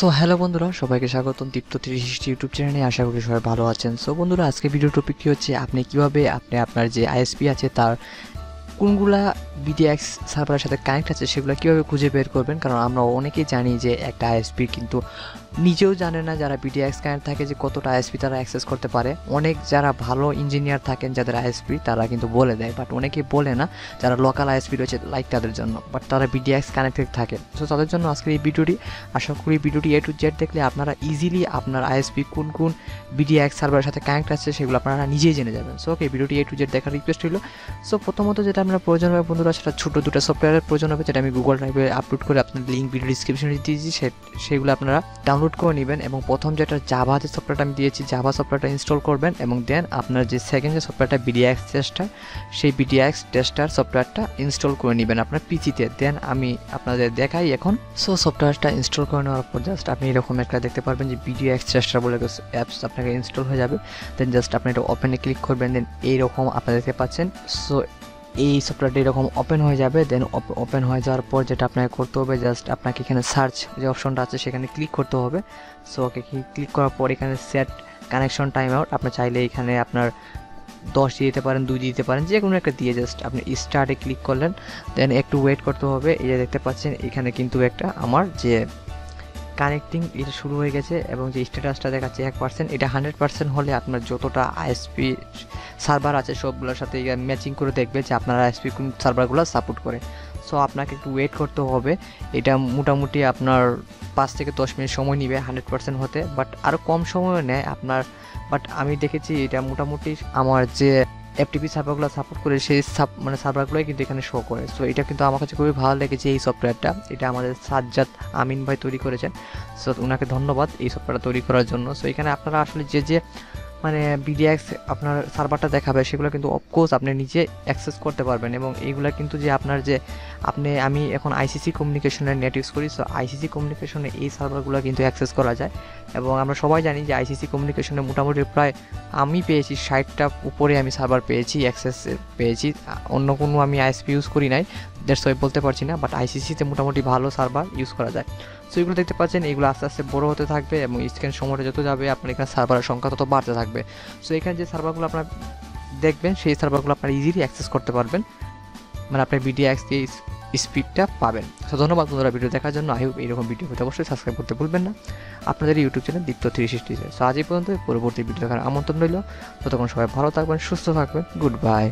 So hello বন্ধুরা, সবাইকে স্বাগতম দীপ্ত 360 ইউটিউব চ্যানেলে। আশা করি সবাই ভালো আছেন। সো বন্ধুরা, আজকে ভিডিও টপিকটি হচ্ছে আপনি কিভাবে আপনার যে আইএসপি আছে তার কোনগুলা বিডিএক্স সার্ভারের সাথে কানেক্ট আছে সেগুলো কীভাবে খুঁজে বের করবেন। কারণ আমরা অনেকেই জানি যে একটা আইএসপি কিন্তু নিজেও জানে না যারা বিডিএক্স কানেক্ট থাকে যে কতটা আইএসপি তারা অ্যাক্সেস করতে পারে। অনেক যারা ভালো ইঞ্জিনিয়ার থাকেন যাদের আইএসপি তারা কিন্তু বলে দেয়, বাট অনেকেই বলে না যারা লোকাল আইএসপি রয়েছে লাইক তাদের জন্য, বাট তারা বিডিএক্স কানেক্টেড থাকে। সো তাদের জন্য আজকের এই ভিডিওটি, আশা করি ভিডিওটি A to Z দেখলে আপনারা ইজিলি আপনার আইএসপি কোন কোন বিডিএক্স সার্ভারের সাথে কানেক্ট আছে সেগুলো আপনারা নিজেই জেনে যাবেন। সো ওকে, ভিডিওটি A to Z দেখার রিকোয়েস্ট হলো। সো প্রথমত যেটা আপনার প্রয়োজন হবে বন্ধুরা, সেটা ছোটো দুটো সফটওয়্যারের প্রয়োজন হবে, যেটা আমি গুগল ড্রাইভে আপলোড করে আপনার লিঙ্ক ভিডিও ডিসক্রিপশনে দিয়েছি। সেগুলো আপনারা ডাউনলোড করে নেবেন এবং প্রথম যেটা জাভা যে সফটওয়্যারটা আমি দিয়েছি জাভা সফটওয়্যারটা ইনস্টল করবেন এবং দেন আপনার যে সেকেন্ড যে সফটওয়্যারটা বিডিএক্স টেস্টার, সেই বিডিএক্স টেস্টার সফটওয়্যারটা ইনস্টল করে নেবেন আপনার পিসিতে। দেন আমি আপনাদের দেখাই এখন। সো সফটওয়্যারটা ইনস্টল করে নেওয়ার পর জাস্ট আপনি এরকম একটা দেখতে পারবেন যে বিডিএক্স টেস্টার বলে অ্যাপস আপনাকে ইনস্টল হয়ে যাবে। দেন জাস্ট আপনি এটা ওপেনে ক্লিক করবেন। দেন এইরকম আপনারা দেখতে পাচ্ছেন। সো এই সফটওয়্যারটা এরকম ওপেন হয়ে যাবে। দেন ওপেন হয়ে যাওয়ার পর যেটা আপনাকে করতে হবে, জাস্ট আপনাকে এখানে সার্চ যে অপশনটা আছে সেখানে ক্লিক করতে হবে। সো ওকে, ক্লিক করার পর এখানে সেট কানেকশন টাইম আউট, আপনি চাইলে এখানে আপনার 10 দিয়ে দিতে পারেন, 2 দিতে পারেন, যে কোনো একটা দিয়ে জাস্ট আপনি স্টার্টে ক্লিক করলেন। দেন একটু ওয়েট করতে হবে। এই যে দেখতে পাচ্ছেন এখানে কিন্তু একটা আমার যে কানেক্টিং এটা শুরু হয়ে গেছে এবং যে স্ট্যাটাসটা দেখাচ্ছে 1%, এটা 100% হলে আপনার যতটা আইএসপি সার্ভার আছে সবগুলোর সাথে ম্যাচিং করে দেখবে যে আপনার আইএসপি কোন সার্ভারগুলো সাপোর্ট করে। সো আপনাকে একটু ওয়েট করতে হবে। এটা মোটামুটি আপনার 5 থেকে 10 মিনিট সময় নেবে 100% হতে, বাট আরও কম সময় নেয় আপনার। বাট আমি দেখেছি এটা মোটামুটি আমার যে এফটিপি সার্ভারগুলো সাপোর্ট করে সেই সার্ভারগুলোই কিন্তু এখানে শো করে। সো এটা কিন্তু আমার কাছে খুবই ভালো লেগেছে এই সফটওয়্যারটা। এটা আমাদের সাজ্জাদ আমিন ভাই তৈরি করেছেন। সো ওনাকে ধন্যবাদ এই সফটওয়্যারটা তৈরি করার জন্য। সো এখানে আপনারা আসলে যে বিডিএক্স আপনার সার্ভারটা দেখাবে সেগুলো কিন্তু অফকোর্স আপনি নিজে অ্যাক্সেস করতে পারবেন এবং এইগুলো কিন্তু যে আপনার যে আমি এখন আইসিসি কমিউনিকেশনের নেট ইউজ করি। সো আইসিসি কমিউনিকেশনে এই সার্ভারগুলো কিন্তু অ্যাক্সেস করা যায় এবং আমরা সবাই জানি যে আইসিসি কমিউনিকেশনে মোটামুটি প্রায় আমি পেয়েছি 60টা উপরে আমি সার্ভার পেয়েছি, অ্যাক্সেস পেয়েছি। অন্য কোনো আমি আইএসপি ইউজ করি নাই, দ্যাটস ওয়াই বলতে পারছি না, বাট আইসিসিতে মোটামুটি ভালো সার্ভার ইউজ করা যায়। সো এগুলো দেখতে পাচ্ছেন, এগুলো আস্তে আস্তে বড়ো হতে থাকবে এবং স্ক্যান সময়টা যত যাবে আপনার এখানে সার্ভারের সংখ্যা তত বাড়তে থাকবে। সো এখানে যে সার্ভারগুলো আপনার দেখবেন সেই সার্ভারগুলো আপনার ইজিলি অ্যাক্সেস করতে পারবেন, আপনার বিডিএক্স দিয়ে স্পিডটা পাবেন। সো ধন্যবাদ বন্ধুরা ভিডিও দেখার জন্য। আই হোপ এইরকম ভিডিও হতে অবশ্যই সাবস্ক্রাইব করতে ভুলবেন না আপনাদের ইউটিউব চ্যানেল দীপ্ত 360। সো আজ এই পর্যন্ত, পরবর্তী ভিডিও দেখার আমন্ত্রণ রইল। ততক্ষণ সবাই ভালো থাকবেন, সুস্থ থাকবেন। Good bye.